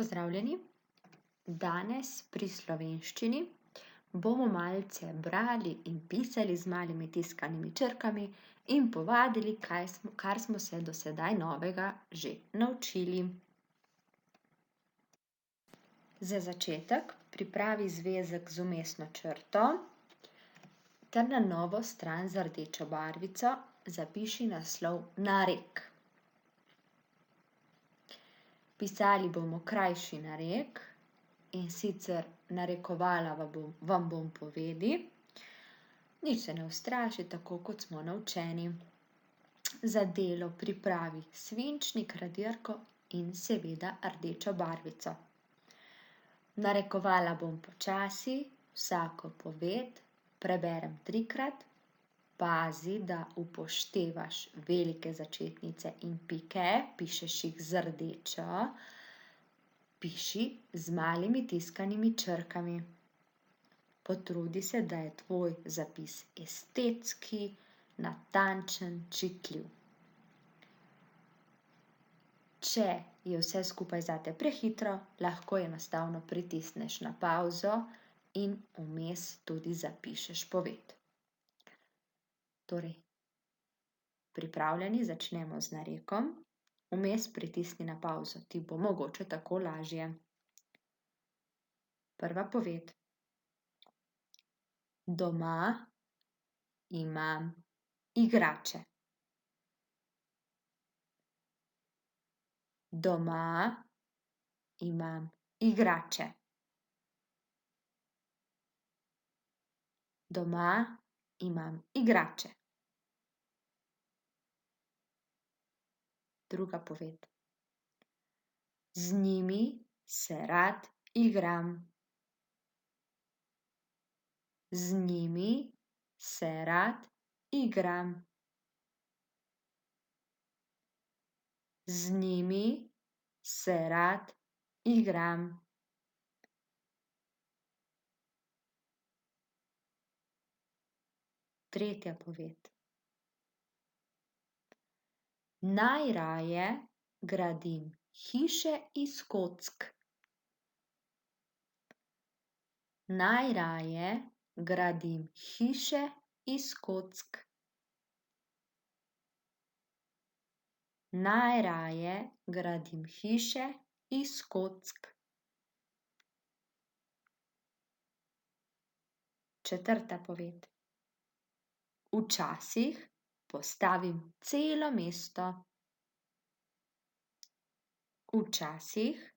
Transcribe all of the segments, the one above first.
Pozdravljeni. Danes pri slovenščini bomo malce brali in pisali z malimi tiskanimi črkami in povadili, kar smo se do sedaj novega že naučili. Za začetek pripravi zvezek z vmesno črto ter na novo stran z rdečo barvico zapiši naslov narek. Pisali bomo krajši narek, in sicer narekovala vam bom povedi. Nič se ne ustraši, tako kot smo naučeni. Za delo pripravi svinčnik, radirko in seveda rdečo barvico. Narekovala bom počasi, vsako poved preberem 3-krat. Pazi, da upoštevaš velike začetnice in pike, pišeš jih z rdečo, piši z malimi tiskanimi črkami. Potrudi se, da je tvoj zapis estetski, natančen, čitljiv. Če je vse skupaj zate prehitro, lahko enostavno pritisneš na pavzo in vmes tudi zapišeš poved. Torej, pripravljeni, začnemo z narekom. Vmes pritisni na pavzo, ti bo mogoče tako lažje. Prva poved. Doma imam igrače. Doma imam igrače. Doma imam igrače. Druga poved. Z njimi se rad igram. Z njimi se rad igram. Z njimi se rad igram. Tretja poved. Najraje gradim hiše iz kock. Najraje gradim hiše iz kock. Najraje gradim hiše iz kock. Četrta poved. Včasih postavim celo mesto. Včasih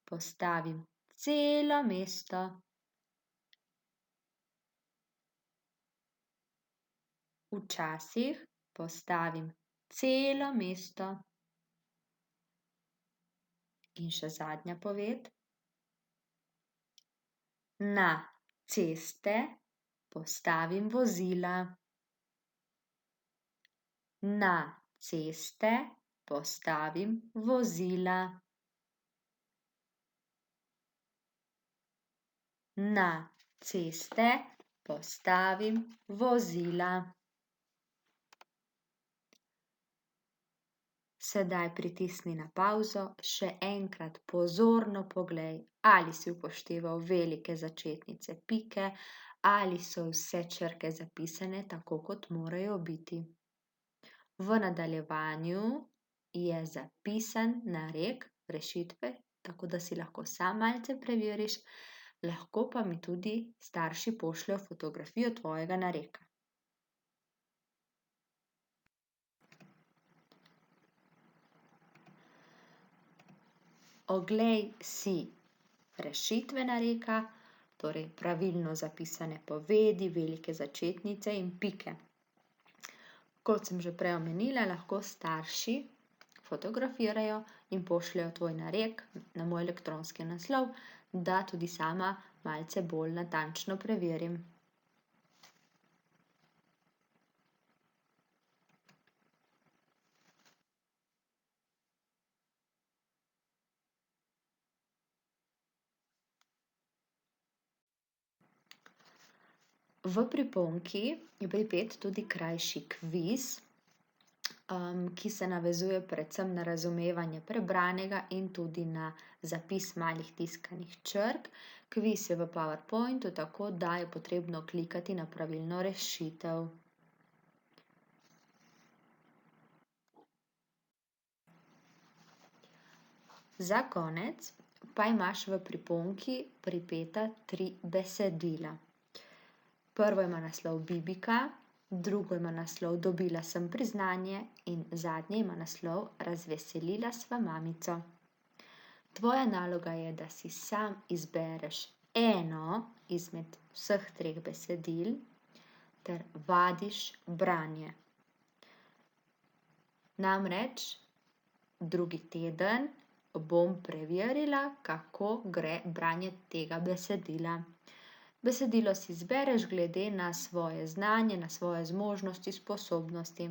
postavim celo mesto. Včasih postavim celo mesto. In še zadnja poved. Na ceste postavim vozila. Na ceste postavim vozila. Na ceste postavim vozila. Sedaj pritisni na pavzo, še enkrat pozorno poglej, ali si upošteval velike začetnice, pike, ali so vse črke zapisane tako, kot morajo biti. V nadaljevanju je zapisan narek rešitve, tako da si lahko sam malce preveriš, lahko pa mi tudi starši pošljejo fotografijo tvojega nareka. Oglej si rešitve nareka, torej pravilno zapisane povedi, velike začetnice in pike. Kot sem že prej omenila, lahko starši fotografirajo in pošljejo tvoj narek na moj elektronski naslov, da tudi sama malce bolj natančno preverim. V priponki je pripet tudi krajši kviz, ki se navezuje predvsem na razumevanje prebranega in tudi na zapis malih tiskanih črk. Kviz je v PowerPointu, tako da je potrebno klikati na pravilno rešitev. Za konec pa imaš v priponki pripeta 3 besedila. Prvo ima naslov Bibika, drugo ima naslov Dobila sem priznanje in zadnje ima naslov Razveselila sva mamico. Tvoja naloga je, da si sam izbereš eno izmed vseh 3 besedil ter vadiš branje. Namreč drugi teden bom preverila, kako gre branje tega besedila. Besedilo si izbereš glede na svoje znanje, na svoje zmožnosti, sposobnosti.